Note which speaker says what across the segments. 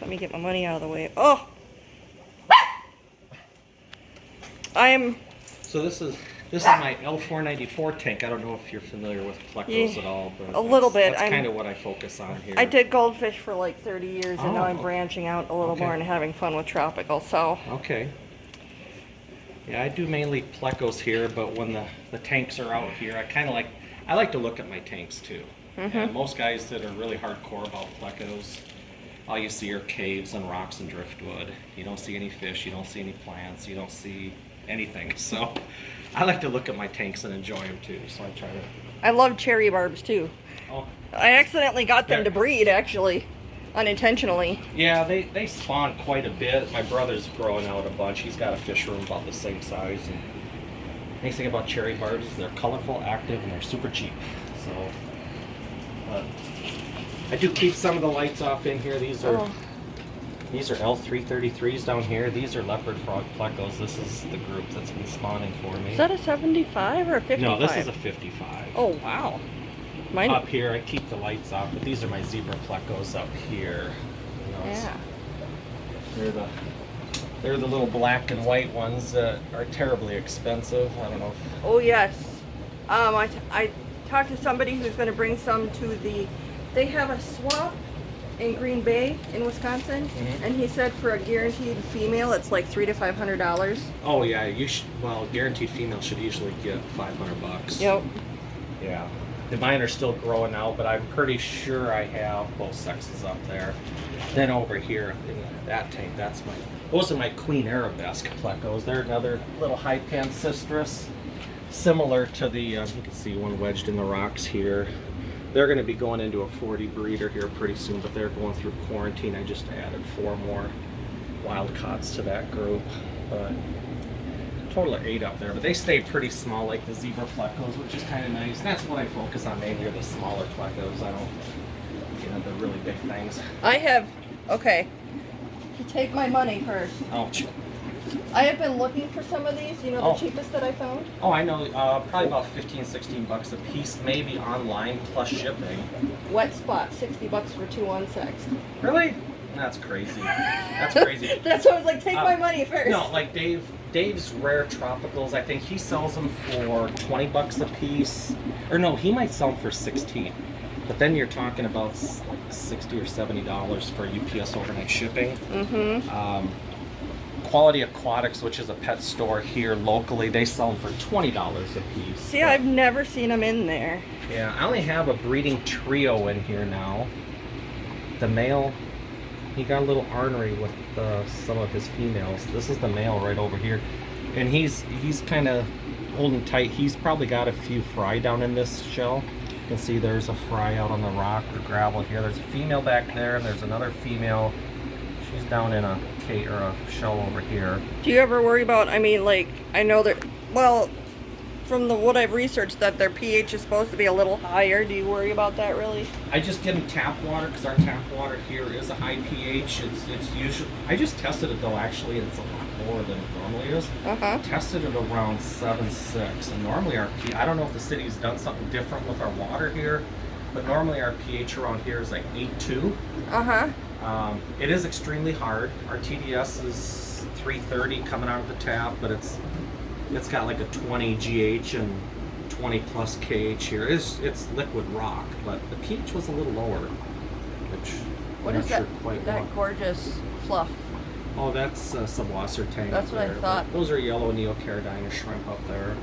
Speaker 1: Let me get my money out of the way. Oh!
Speaker 2: So this is my L494 tank. I don't know if you're familiar with plecos at all, but
Speaker 1: a little bit.
Speaker 2: That's kind of what I focus on here.
Speaker 1: I did goldfish for like 30 years, and now I'm
Speaker 2: Oh.
Speaker 1: branching out a little
Speaker 2: Okay.
Speaker 1: more and having fun with tropical. So
Speaker 2: Okay. Yeah, I do mainly plecos here, but when the tanks are out here, I like to look at my tanks too. And most guys that are really hardcore about plecos, all you see are caves and rocks and driftwood. You don't see any fish, you don't see any plants, you don't see anything. So I like to look at my tanks and enjoy them too. So I try to.
Speaker 1: I love cherry barbs too.
Speaker 2: Oh,
Speaker 1: I accidentally got them to breed, actually, unintentionally.
Speaker 2: yeah, they spawn quite a bit. My brother's growing out a bunch. He's got a fish room about the same size. And nice thing about cherry barbs is they're colorful, active, and they're super cheap. So, I do keep some of the lights off in here. These are L333s down here. These are leopard frog plecos. This is the group that's been spawning for me.
Speaker 1: Is that a 75 or a 55?
Speaker 2: No, this is a 55.
Speaker 1: Oh, wow. Mine.
Speaker 2: Up here, I keep the lights off, but these are my zebra plecos up here. You know,
Speaker 1: Yeah.
Speaker 2: They're the little black and white ones that are terribly expensive. I don't know.
Speaker 1: Oh, yes. I talked to somebody who's going to bring some to they have a swap in Green Bay in Wisconsin, and he said for a guaranteed female, it's like $300 to $500.
Speaker 2: Oh yeah, you should. Well, guaranteed female should usually get $500.
Speaker 1: Yep.
Speaker 2: Yeah. The mine are still growing out, but I'm pretty sure I have both sexes up there. Then over here in that tank, those are my Queen Arabesque plecos. They're another little high pan citrus, similar to the, you can see one wedged in the rocks here. They're going to be going into a 40 breeder here pretty soon, but they're going through quarantine. I just added 4 more wild caughts to that group, but total of 8 up there. But they stay pretty small, like the zebra plecos, which is kind of nice. And that's what I focus on mainly, are the smaller plecos. I don't get into really big things.
Speaker 1: Okay, to take my money first.
Speaker 2: Oh,
Speaker 1: I have been looking for some of these, the cheapest that I found.
Speaker 2: oh, I know. Probably about 15, 16 bucks a piece, maybe online plus shipping.
Speaker 1: Wet Spot, $60 for 2 unsexed.
Speaker 2: Really? That's crazy. That's crazy.
Speaker 1: That's why I was like, take my money first.
Speaker 2: No, like Dave's Rare Tropicals, I think he sells them for 20 bucks a piece. Or no, he might sell them for 16. But then you're talking about $60 or $70 for UPS overnight shipping. Quality Aquatics, which is a pet store here locally, they sell them for $20 a piece.
Speaker 1: See, I've never seen them in there.
Speaker 2: Yeah, I only have a breeding trio in here now. The male, he got a little ornery with some of his females. This is the male right over here, and he's kind of holding tight. He's probably got a few fry down in this shell. You can see there's a fry out on the rock or gravel here. There's a female back there, and there's another female. She's down in a cage or a shell over here.
Speaker 1: Do you ever worry about, I know that, from what I've researched, that their pH is supposed to be a little higher. Do you worry about that, really?
Speaker 2: I just give them tap water because our tap water here is a high pH. It's usually, I just tested it though, actually, and it's a lot more than it normally is. Tested it around 7.6, and normally I don't know if the city's done something different with our water here, but normally our pH around here is like 8.2. It is extremely hard. Our TDS is 330 coming out of the tap, but it's got like a 20 GH and 20 plus KH here. It's liquid rock, but the pH was a little lower, which
Speaker 1: What
Speaker 2: I'm
Speaker 1: is
Speaker 2: not
Speaker 1: that?
Speaker 2: sure quite
Speaker 1: That
Speaker 2: what.
Speaker 1: gorgeous fluff.
Speaker 2: Oh, that's a subwasser tank.
Speaker 1: That's what I
Speaker 2: there.
Speaker 1: thought.
Speaker 2: Those are yellow Neocaridina shrimp up there.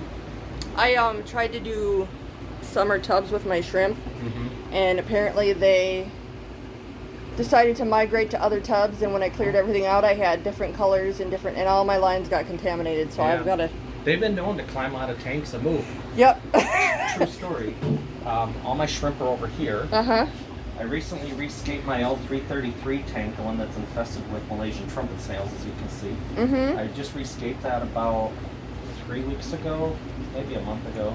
Speaker 1: I tried to do summer tubs with my shrimp, and apparently they decided to migrate to other tubs, and when I cleared everything out, I had different colors and all my lines got contaminated, so
Speaker 2: Yeah.
Speaker 1: I've got to...
Speaker 2: They've been known to climb out of tanks and move.
Speaker 1: Yep.
Speaker 2: True story. All my shrimp are over here. I recently rescaped my L333 tank, the one that's infested with Malaysian trumpet snails, as you can see. I just rescaped that about 3 weeks ago, maybe a month ago.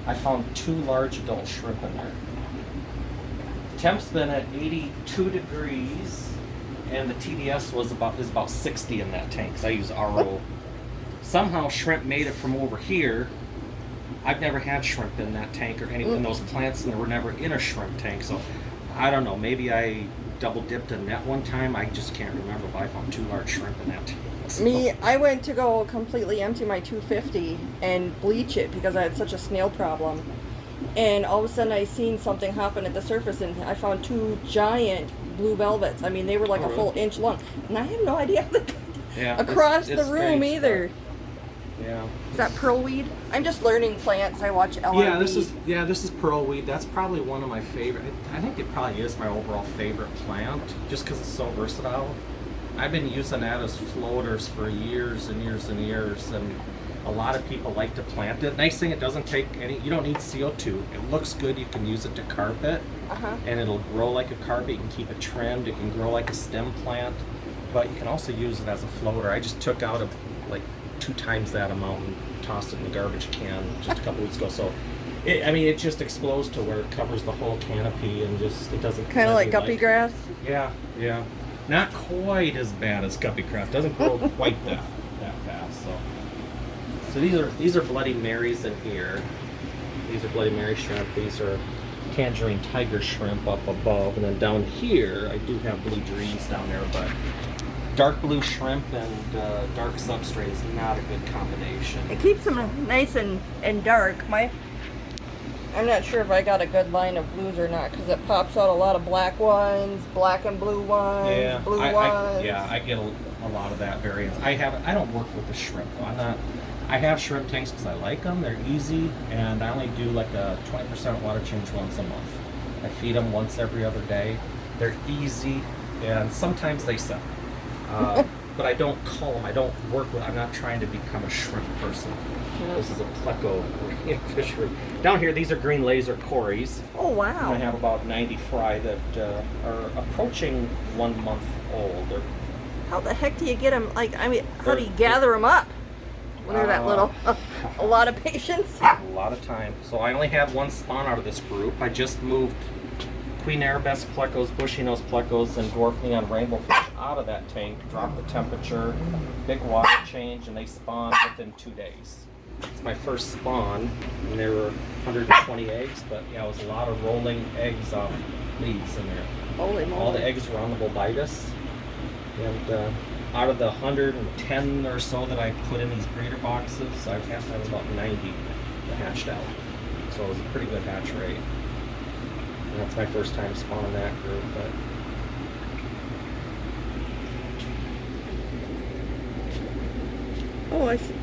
Speaker 2: I found 2 large adult shrimp in there. Temp's been at 82 degrees, and the TDS is about 60 in that tank, because I use RO. Somehow shrimp made it from over here. I've never had shrimp in that tank or any in those plants, and they were never in a shrimp tank, so I don't know, maybe I double dipped a net one time. I just can't remember, but I found 2 large shrimp in that tank. So-
Speaker 1: Me, I went to go completely empty my 250 and bleach it because I had such a snail problem. And all of a sudden I seen something happen at the surface and I found 2 giant blue velvets. I mean, they were like
Speaker 2: Oh,
Speaker 1: a
Speaker 2: really?
Speaker 1: full inch long. And I had no idea how they got
Speaker 2: Yeah,
Speaker 1: across
Speaker 2: it's
Speaker 1: the room
Speaker 2: strange
Speaker 1: either.
Speaker 2: stuff. Yeah.
Speaker 1: Is that pearlweed? I'm just learning plants. I watch LRB.
Speaker 2: This is pearlweed. That's probably one of my favorite. I think it probably is my overall favorite plant, just because it's so versatile. I've been using that as floaters for years and years and years, and a lot of people like to plant it. Nice thing, it doesn't take any. You don't need CO2. It looks good. You can use it to carpet, and it'll grow like a carpet. You can keep it trimmed. It can grow like a stem plant, but you can also use it as a floater. I just took out like 2 times that amount and tossed it in the garbage can just a couple weeks ago. So, it just explodes to where it covers the whole canopy and just it doesn't.
Speaker 1: Kind of like guppy grass.
Speaker 2: Yeah. Not quite as bad as guppy grass. Doesn't grow quite that fast. So these are Bloody Marys in here. These are Bloody Mary shrimp. These are tangerine tiger shrimp up above, and then down here I do have blue dreams down there, but dark blue shrimp and dark substrate is not a good combination.
Speaker 1: It keeps them nice and dark. I'm not sure if I got a good line of blues or not because it pops out a lot of black ones, black and blue ones, blue ones.
Speaker 2: I get a lot of that variance. I don't work with the shrimp though. I have shrimp tanks because I like them. They're easy, and I only do like a 20% water change once a month. I feed them once every other day. They're easy, and sometimes they sell. But I don't cull them. I don't work with. I'm not trying to become a shrimp person. This is a pleco fishery. Down here, these are green laser cories.
Speaker 1: Oh wow!
Speaker 2: I have about 90 fry that are approaching 1 month old.
Speaker 1: How the heck do you get them? How do you gather them up? When they're that little, a lot of patience.
Speaker 2: A lot of time. So I only had 1 spawn out of this group. I just moved Queen Arabesque plecos, bushy nose plecos, and dwarf neon rainbow fish out of that tank, dropped the temperature, big water change, and they spawned within 2 days. It's my first spawn, and there were 120 eggs, but yeah, it was a lot of rolling eggs off leaves in there.
Speaker 1: Holy moly.
Speaker 2: All the eggs were on the bulbitis, and out of the 110 or so that I put in these breeder boxes, I have to have about 90 that hatched out. So it was a pretty good hatch rate. And that's my first time spawning that group, but
Speaker 1: Oh, I see.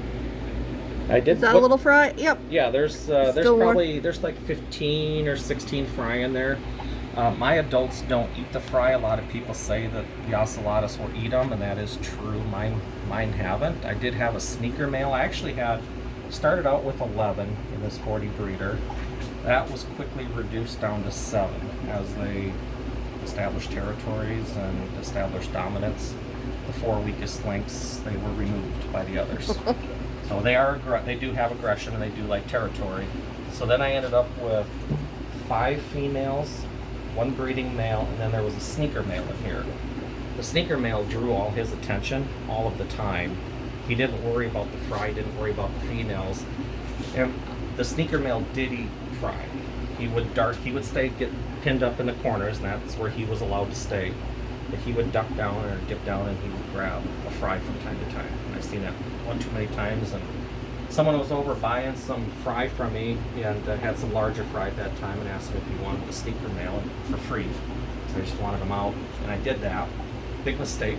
Speaker 2: I did.
Speaker 1: Is that a little fry? Yep.
Speaker 2: Yeah, there's
Speaker 1: Still
Speaker 2: probably there's like 15 or 16 fry in there. My adults don't eat the fry. A lot of people say that the ocellatus will eat them, and that is true. Mine haven't. I did have a sneaker male. I actually started out with 11 in this 40 breeder. That was quickly reduced down to 7 as they established territories and established dominance. The 4 weakest links, they were removed by the others. So they do have aggression and they do like territory. So then I ended up with 5 females, 1 breeding male, and then there was a sneaker male in here. The sneaker male drew all his attention all of the time. He didn't worry about the fry, didn't worry about the females. And the sneaker male did eat fry. He would get pinned up in the corners, and that's where he was allowed to stay. But he would duck down or dip down and he would grab a fry from time to time. And I've seen that one too many times. And someone was over buying some fry from me and had some larger fry at that time and asked him if he wanted the sneaker male for free. So I just wanted him out, and I did that. Big mistake,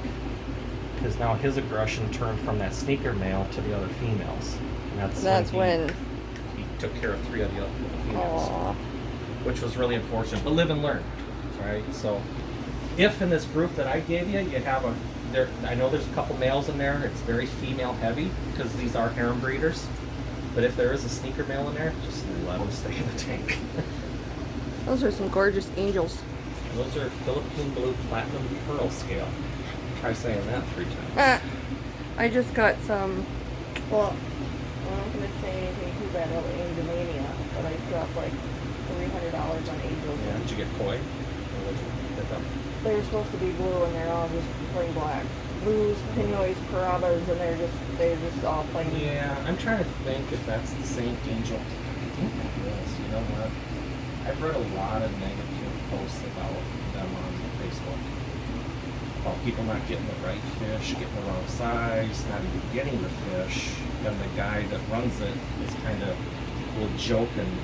Speaker 2: because now his aggression turned from that sneaker male to the other females. And that's when he took care of 3 of the other females.
Speaker 1: Aww.
Speaker 2: Which was really unfortunate. But live and learn, right? So if in this group that I gave you, you have I know there's a couple males in there. It's very female heavy because these are harem breeders. But if there is a sneaker male in there, just let them stay in the tank.
Speaker 1: Those are some gorgeous angels.
Speaker 2: Those are Philippine Blue Platinum Pearl Scale. Try saying that 3 times.
Speaker 1: I just got some, well, I'm not going to say anything too bad about Angel Mania, but I dropped like $300 on angels.
Speaker 2: Yeah, did you get koi? Or what did you pick up?
Speaker 1: They were supposed to be blue and they're all just plain black. Blues, Pinoys, Parabas, and they're just all plain.
Speaker 2: Yeah, I'm trying to think if that's the same angel. I think it is. You know what? I've read a lot of negative posts about them on Facebook about people not getting the right fish, getting the wrong size, not even getting the fish. And the guy that runs it is kind of will joke and